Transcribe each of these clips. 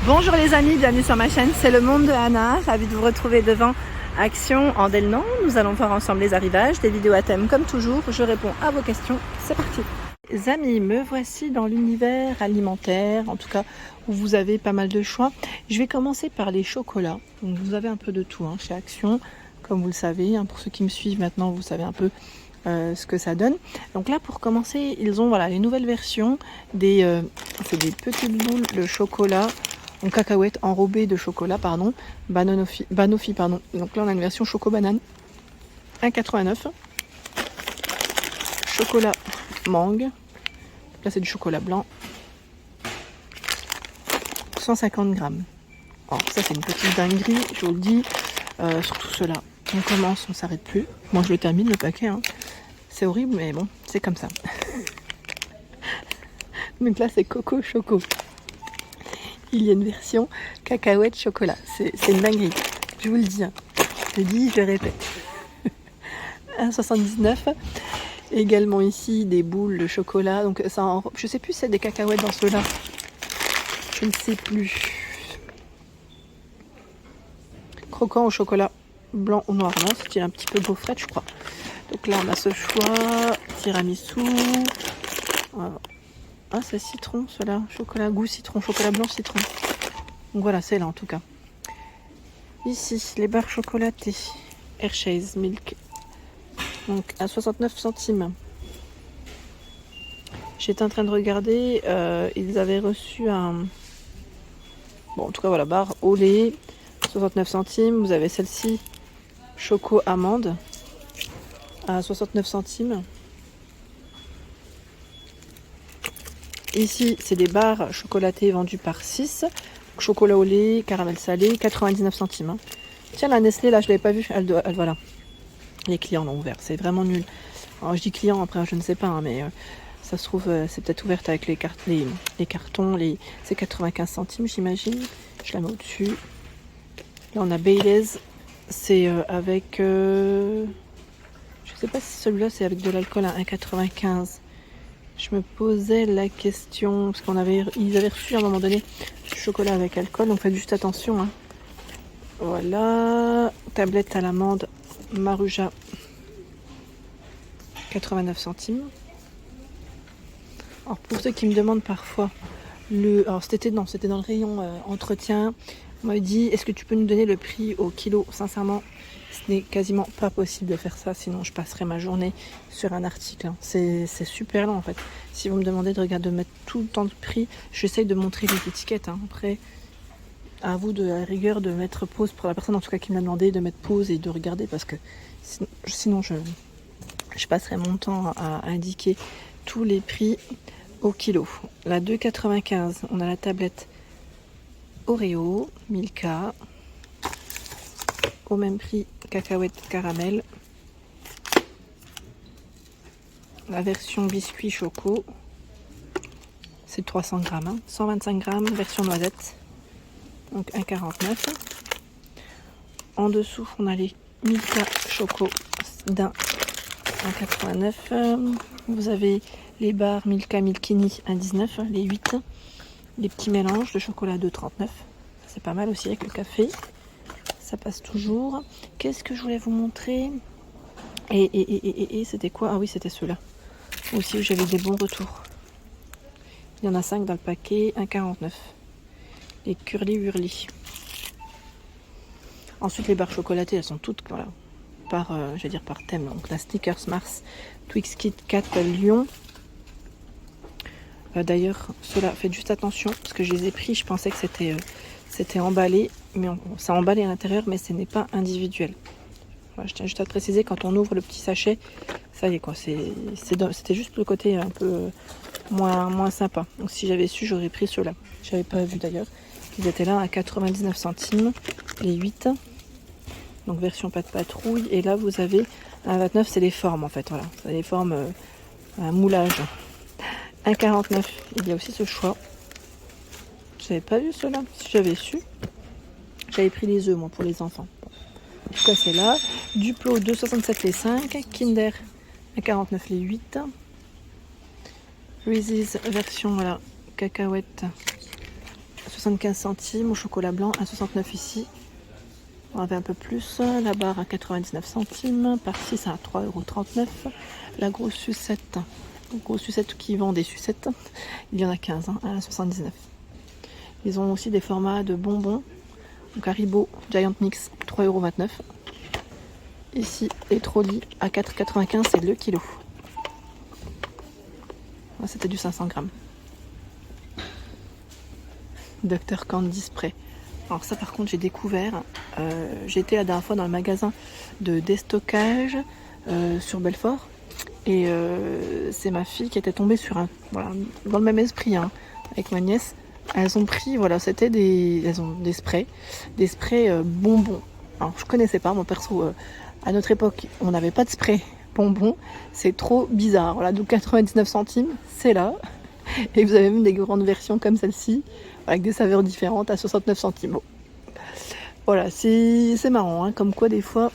Bonjour les amis, bienvenue sur ma chaîne, c'est le monde de Anna, ravie de vous retrouver devant Action en Delnan. Nous allons voir ensemble les arrivages, des vidéos à thème comme toujours, je réponds à vos questions, c'est parti. Les amis, me voici dans l'univers alimentaire, en tout cas où vous avez pas mal de choix. Je vais commencer par les chocolats, donc vous avez un peu de tout chez Action, comme vous le savez, pour ceux qui me suivent maintenant, vous savez un peu ce que ça donne. Donc là pour commencer, ils ont les nouvelles versions c'est des petites boules de chocolat. Donc cacahuètes enrobées de chocolat, Banoffee, pardon. Donc là on a une version choco banane, 1,89. Chocolat mangue, là c'est du chocolat blanc, 150 grammes. Alors ça c'est une petite dinguerie, je vous le dis, surtout ceux-là. On commence, on s'arrête plus. Moi je le termine le paquet, c'est horrible mais bon, c'est comme ça. Donc là c'est coco choco. Il y a une version cacahuète chocolat. C'est une dinguerie. Je vous le dis. Je le dis, je le répète. 1,79. Également ici des boules de chocolat. Donc ça, je sais plus si c'est des cacahuètes dans ceux-là. Je ne sais plus. Croquant au chocolat blanc ou noir. Non, c'est un petit peu gaufrette, je crois. Donc là, on a ce choix. Tiramisu. Voilà. Ah, c'est citron, cela. Chocolat goût citron, chocolat blanc citron. Donc voilà, c'est là en tout cas. Ici, les barres chocolatées. Hershey's Milk. Donc à 69 centimes. J'étais en train de regarder. Ils avaient reçu un... Bon, en tout cas, voilà, barre au lait. 69 centimes. Vous avez celle-ci. Choco amande. À 69 centimes. Ici, c'est des barres chocolatées vendues par 6. Chocolat au lait, caramel salé, 99 centimes. Tiens, la Nestlé, là, je ne l'avais pas vue. Voilà. Les clients l'ont ouvert. C'est vraiment nul. Alors, je dis client, après, je ne sais pas, mais ça se trouve, c'est peut-être ouverte avec les cartons. C'est 95 centimes, j'imagine. Je la mets au-dessus. Là, on a Baileys. C'est avec... je ne sais pas si celui-là, c'est avec de l'alcool à 1,95. Je me posais la question, parce ils avaient reçu à un moment donné du chocolat avec alcool, donc faites juste attention. Voilà, tablette à l'amande, Maruja, 89 centimes. Alors pour ceux qui me demandent parfois, alors c'était dans le rayon entretien, on m'a dit, est-ce que tu peux nous donner le prix au kilo? Sincèrement, ce n'est quasiment pas possible de faire ça, sinon je passerai ma journée sur un article. C'est super lent en fait. Si vous me demandez de mettre tout le temps de prix, j'essaye de montrer les étiquettes. Après, à vous de la rigueur de mettre pause, pour la personne en tout cas qui m'a demandé de mettre pause et de regarder, parce que sinon je passerai mon temps à indiquer tous les prix au kilo. La 2,95, on a la tablette Oreo, Milka, au même prix cacahuète caramel. La version biscuit choco, c'est 300 grammes, 125 grammes, version noisette, donc 1,49. En dessous, on a les Milka choco d'un 1,89. Vous avez les barres Milka Milkini 1,19, les 8. Les petits mélanges de chocolat 2,39. C'est pas mal aussi avec le café. Ça passe toujours. Qu'est-ce que je voulais vous montrer? Et c'était quoi? Ah oui, c'était ceux-là. Aussi, j'avais des bons retours. Il y en a 5 dans le paquet, 1,49. Les Curly Wurly. Ensuite, les barres chocolatées, elles sont toutes par thème. Donc la Snickers Mars, Twix Kit Kat Lyon. D'ailleurs, ceux-là, faites juste attention, parce que je les ai pris, je pensais que c'était emballé, mais c'est emballé à l'intérieur, mais ce n'est pas individuel. Voilà, je tiens juste à préciser, quand on ouvre le petit sachet, ça y est quoi, c'était juste le côté un peu moins sympa. Donc si j'avais su, j'aurais pris ceux-là. J'avais pas vu d'ailleurs. Ils étaient là à 99 centimes, les 8. Donc version pas de patrouille. Et là vous avez un 29, c'est les formes en fait. Voilà, c'est les formes un moulage. 1,49. Il y a aussi ce choix. Je n'avais pas vu cela. Si j'avais su, j'avais pris les œufs moi pour les enfants. En tout cas c'est là. Duplo 2,67 les 5. Kinder 1,49 les 8. Reese's version cacahuète 75 centimes. Au chocolat blanc, 1,69 ici. On avait un peu plus. La barre à 99 centimes. Par-ci, c'est à 3,39 €. La grosse sucette. Grosse sucette qui vend des sucettes. Il y en a 15 à 1,79 €. Ils ont aussi des formats de bonbons. Donc Haribo Giant Mix, 3,29 €. Ici, les trolleys à 4,95 €, c'est le kilo. Ah, c'était du 500 grammes. Dr Candy Spray. Alors ça par contre j'ai découvert, j'étais la dernière fois dans le magasin de déstockage sur Belfort. Et c'est ma fille qui était tombée sur un... Voilà, dans le même esprit avec ma nièce. Elles ont pris, voilà, c'était elles ont des sprays bonbons. Alors je connaissais pas, moi perso, à notre époque, on n'avait pas de spray bonbons. C'est trop bizarre. Voilà, donc 99 centimes, c'est là. Et vous avez même des grandes versions comme celle-ci, avec des saveurs différentes à 69 centimes. Bon. Voilà, c'est marrant, comme quoi des fois,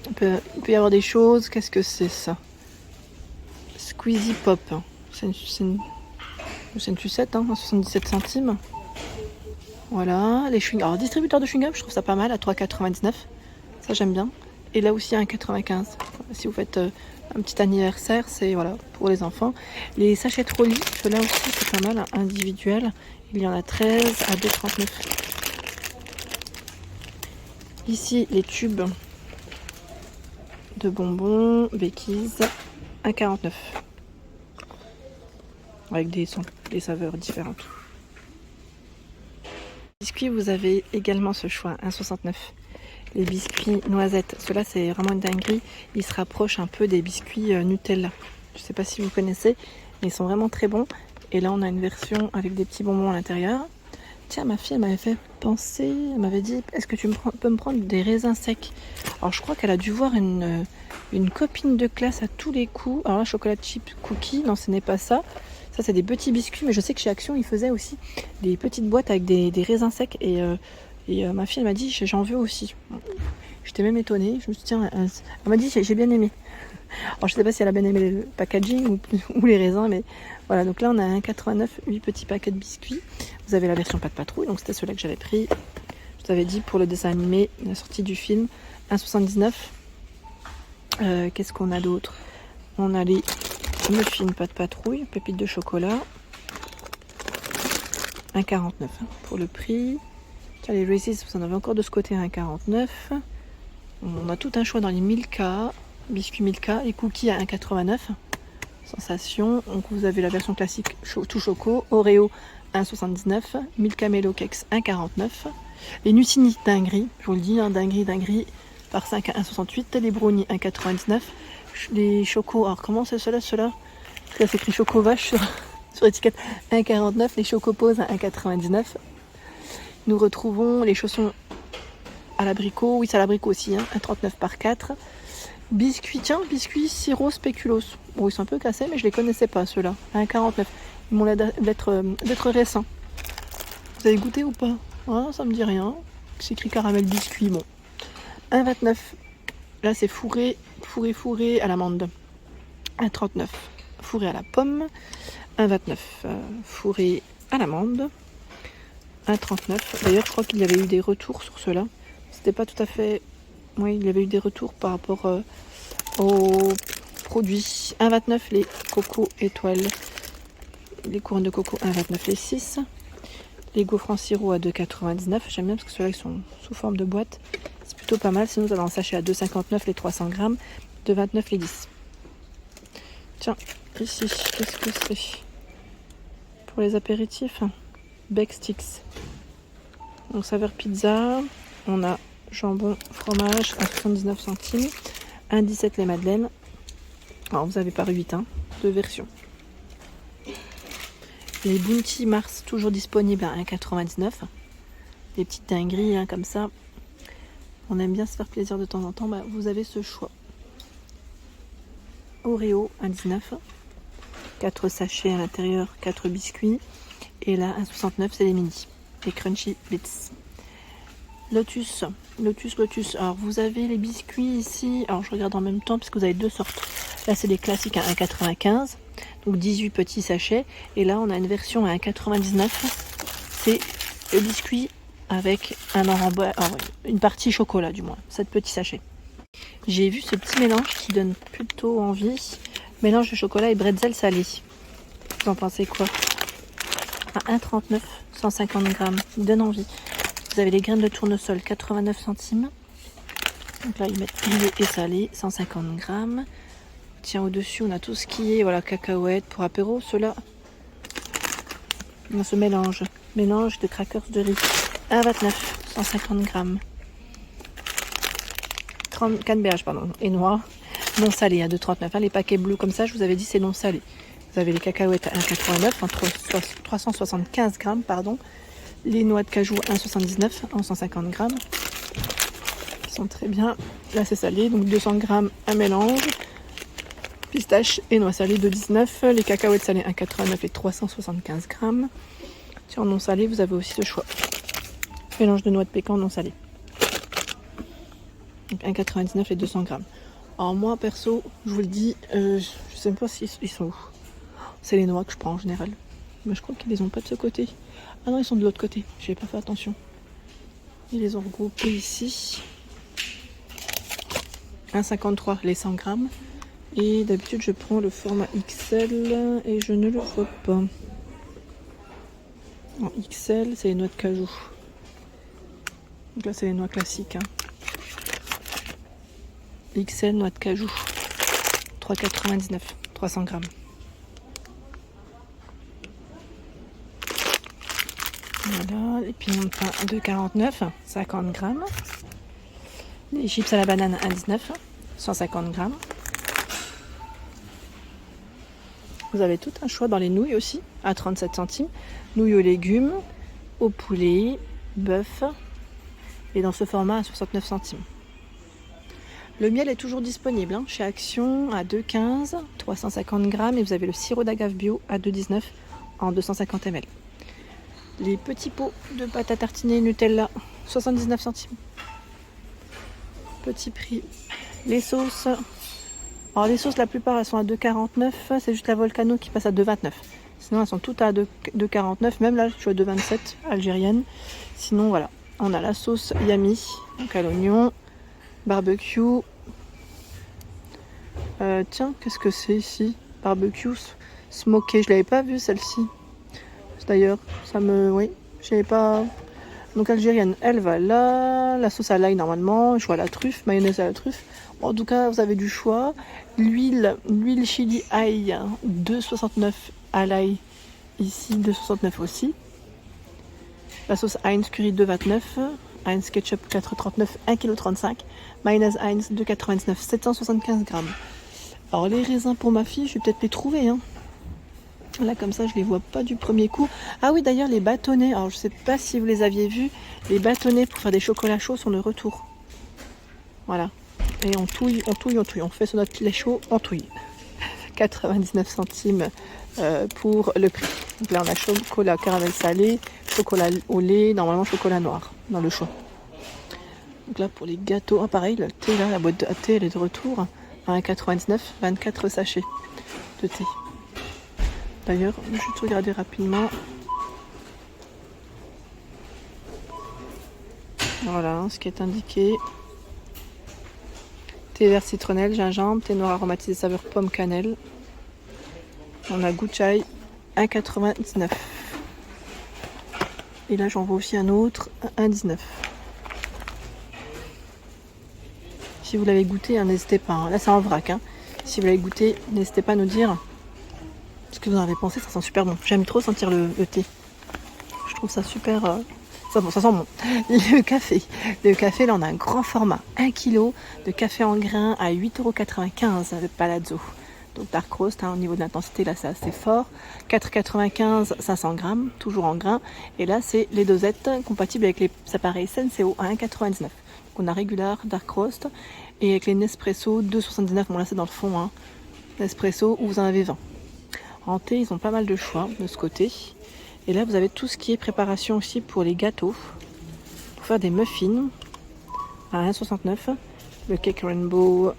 il peut y avoir des choses. Qu'est-ce que c'est ça? Squeezie Pop. C'est une sucette, 77 centimes. Voilà, les chewing-gums. Alors, distributeur de chewing-gum, je trouve ça pas mal, à 3,99 €. Ça, j'aime bien. Et là aussi, à 1,95 €. Si vous faites un petit anniversaire, c'est voilà, pour les enfants. Les sachets Trolli, ceux-là aussi, c'est pas mal, individuel. Il y en a 13 à 2,39 €. Ici, les tubes de bonbons, Becky's, 1,49 €. Avec des saveurs différentes. Biscuits, vous avez également ce choix, 1,69 €. Les biscuits noisettes, ceux-là c'est vraiment une dinguerie. Ils se rapprochent un peu des biscuits Nutella. Je ne sais pas si vous connaissez, mais ils sont vraiment très bons. Et là on a une version avec des petits bonbons à l'intérieur. Tiens, ma fille elle m'avait fait penser, elle m'avait dit, est-ce que tu peux me prendre des raisins secs? Alors je crois qu'elle a dû voir une copine de classe à tous les coups. Alors là, chocolat chip cookie, non ce n'est pas ça. Ça c'est des petits biscuits, mais je sais que chez Action ils faisaient aussi des petites boîtes avec des raisins secs. Et ma fille elle m'a dit, j'en veux aussi. J'étais même étonnée, je me suis dit, tiens, elle m'a dit, j'ai bien aimé. Alors je sais pas si elle a bien aimé le packaging ou les raisins, mais voilà. Donc là on a 1,89 €, 8 petits paquets de biscuits. Vous avez la version pas de patrouille, donc c'était ceux-là que j'avais pris. Je vous avais dit pour le dessin animé, la sortie du film, 1,79 €. Qu'est-ce qu'on a d'autre? On a les muffins pas de patrouille, pépites de chocolat, 1,49 € pour le prix. Tiens, les Reese's, vous en avez encore de ce côté, 1,49 €. On a tout un choix dans les Milka, biscuits Milka, les cookies à 1,89 €. Sensation. Donc vous avez la version classique tout choco, Oreo 1,79 €, Milka Melo Cakes 1,49 €. Les Nucini dinguerie, je vous le dis, dinguerie par 5 à 1,68 €. Les brownies 1,99 €. Les chocos, alors comment c'est cela? Là c'est écrit choco vache sur l'étiquette, 1,49 €. Les chocoposes à 1,99 €. Nous retrouvons les chaussons à l'abricot, oui c'est à l'abricot aussi, 1,39 € par 4. Biscuits sirop spéculoos. Bon, ils sont un peu cassés, mais je les connaissais pas ceux-là. 1,49 €. Ils m'ont l'air d'être récents. Vous avez goûté ou pas? Ça me dit rien. C'est écrit caramel biscuit, bon. 1,29 €. Là c'est fourré à l'amande. 1,39 €. Fourré à la pomme. 1,29 €. Fourré à l'amande. 1,39 €. D'ailleurs, je crois qu'il y avait eu des retours sur ceux-là. C'était pas tout à fait... Oui, il y avait eu des retours par rapport aux produits. 1,29 € les coco étoiles. Les couronnes de coco, 1,29 € les 6. Les gaufres en sirop à 2,99 €. J'aime bien parce que ceux-là, ils sont sous forme de boîte. C'est plutôt pas mal. Sinon, vous avez un sachet à 2,59 € les 300 grammes. 2,29 € les 10. Tiens, ici, qu'est-ce que c'est? Pour les apéritifs, Beck Sticks. Donc saveur pizza. On a jambon, fromage à 79 centimes. 1,17 € les madeleines. Alors vous avez par 8, deux versions. Les Bounty Mars, toujours disponibles à 1,99 €. Des petites dingueries comme ça. On aime bien se faire plaisir de temps en temps. Vous avez ce choix. Oreo, 1,19 €. 4 sachets à l'intérieur, 4 biscuits. Et là, 1,69 €, c'est les mini. Les Crunchy Bits. Lotus. Alors vous avez les biscuits ici. Alors je regarde en même temps parce que vous avez deux sortes. Là c'est des classiques à 1,95 €. Donc 18 petits sachets. Et là on a une version à 1,99 €. C'est le biscuit avec une partie chocolat du moins, 7 petits sachets. J'ai vu ce petit mélange qui donne plutôt envie. Mélange de chocolat et bretzel salé. Vous en pensez quoi? À 1,39, 150 grammes. Il donne envie. Vous avez les graines de tournesol, 89 centimes. Donc là, ils mettent pilé et salé, 150 grammes. Tiens, au-dessus, on a tout ce qui est cacahuètes pour apéro. Ceux-là, on a ce mélange de crackers de riz. 1,29, 150 grammes. Canneberge, et noix. Non salé à 2,39. Les paquets bleus comme ça, je vous avais dit, c'est non salé. Vous avez les cacahuètes à 1,89, entre 375 grammes, pardon. Les noix de cajou 1,79 en 150 grammes. Qui sont très bien. Là, c'est salé, donc 200 grammes, un mélange. Pistache et noix salées 2,19. Les cacahuètes salées 1,89 et 375 grammes. Sur non salé, vous avez aussi le choix. Mélange de noix de pécan non salé. Donc 1,99 et 200 grammes. Alors moi, perso, je vous le dis, je sais pas s'ils sont où. C'est les noix que je prends en général. Mais je crois qu'ils les ont pas de ce côté. Ah non, ils sont de l'autre côté. J'ai pas fait attention. Ils les ont regroupés ici. 1,53 les 100 grammes. Et d'habitude, je prends le format XL et je ne le vois pas. En XL, c'est les noix de cajou. Donc là, c'est les noix classiques. XL, noix de cajou. 3,99, 300 grammes. Voilà, les pignons de pain 2,49, 50 grammes. Les chips à la banane 1,19, 150 grammes. Vous avez tout un choix dans les nouilles aussi, à 37 centimes. Nouilles aux légumes, au poulet, bœuf. Et dans ce format à 69 centimes. Le miel est toujours disponible chez Action à 2,15, 350 grammes. Et vous avez le sirop d'agave bio à 2,19 en 250 ml. Les petits pots de pâte à tartiner Nutella, 79 centimes. Petit prix. Les sauces. Alors les sauces, la plupart, elles sont à 2,49. C'est juste la Volcano qui passe à 2,29. Sinon, elles sont toutes à 2,49. Même là, je suis à 2,27, algérienne. Sinon, voilà. On a la sauce Yami, donc à l'oignon, barbecue. Tiens, qu'est-ce que c'est ici? Barbecue smoké. Je l'avais pas vue celle-ci. D'ailleurs, oui, je n'avais pas. Donc algérienne, elle va là. La sauce à l'ail normalement, je vois la truffe, mayonnaise à la truffe. Bon, en tout cas, vous avez du choix. L'huile chili ail 2,69 à l'ail. Ici 2,69 aussi. La sauce Heinz curry 2,29. Heinz ketchup 4,39, 1,35 kg. Mayonnaise Heinz 2,99, 775 grammes. Alors les raisins pour ma fille, je vais peut-être les trouver. Là comme ça je les vois pas du premier coup. Ah oui, d'ailleurs les bâtonnets, alors je sais pas si vous les aviez vus, les bâtonnets pour faire des chocolats chauds sont de retour. Voilà. Et on touille. On fait sur notre lait chaud, on touille. 99 centimes pour le prix. Donc là on a chocolat caramel salé, chocolat au lait, normalement chocolat noir dans le choix. Donc là pour les gâteaux, pareil, le thé là, la boîte de thé elle est de retour à 1,99, 24 sachets de thé. D'ailleurs, je vais juste regarder rapidement. Voilà ce qui est indiqué. Thé vert citronnelle, gingembre, thé noir aromatisé saveur pomme cannelle. On a goût chai, 1,99. Et là j'en vois aussi un autre, 1,19. Si vous l'avez goûté, n'hésitez pas. Là c'est en vrac. Si vous l'avez goûté, n'hésitez pas à nous dire ce que vous en avez pensé. Ça sent super bon. J'aime trop sentir le thé. Je trouve ça super. Ça sent bon. Le café, là on a un grand format, 1 kg de café en grains à 8,95 € le Palazzo. Donc dark roast, au niveau de l'intensité, là c'est assez fort. 4,95 500 grammes, toujours en grains. Et là c'est les dosettes compatibles avec les appareils Senseo à 1,99. Donc on a régular, dark roast. Et avec les Nespresso, 2,79. Bon là c'est dans le fond, Nespresso, où vous en avez 20. En thé, ils ont pas mal de choix de ce côté. Et là vous avez tout ce qui est préparation aussi pour les gâteaux. Pour faire des muffins à 1,69. Le cake rainbow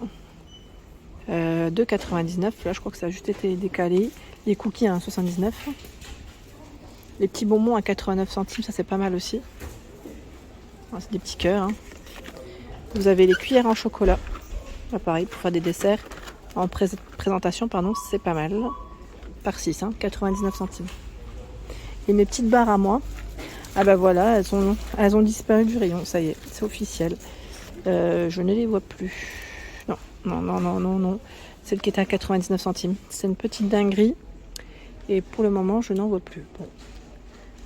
2,99. Là je crois que ça a juste été décalé. Les cookies à 1,79. Les petits bonbons à 89 centimes, ça c'est pas mal aussi. C'est des petits cœurs. Hein. Vous avez les cuillères en chocolat. Là, pareil, pour faire des desserts en présentation, pardon, c'est pas mal. Par 6, hein, 99 centimes. Et mes petites barres à moi, ah bah voilà, elles ont disparu du rayon, ça y est, c'est officiel. Je ne les vois plus. Non. Celle qui était à 99 centimes. C'est une petite dinguerie. Et pour le moment, je n'en vois plus. Bon.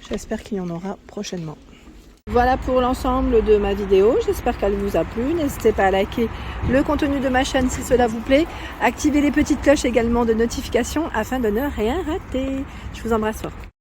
J'espère qu'il y en aura prochainement. Voilà pour l'ensemble de ma vidéo. J'espère qu'elle vous a plu. N'hésitez pas à liker le contenu de ma chaîne si cela vous plaît. Activez les petites cloches également de notification afin de ne rien rater. Je vous embrasse fort.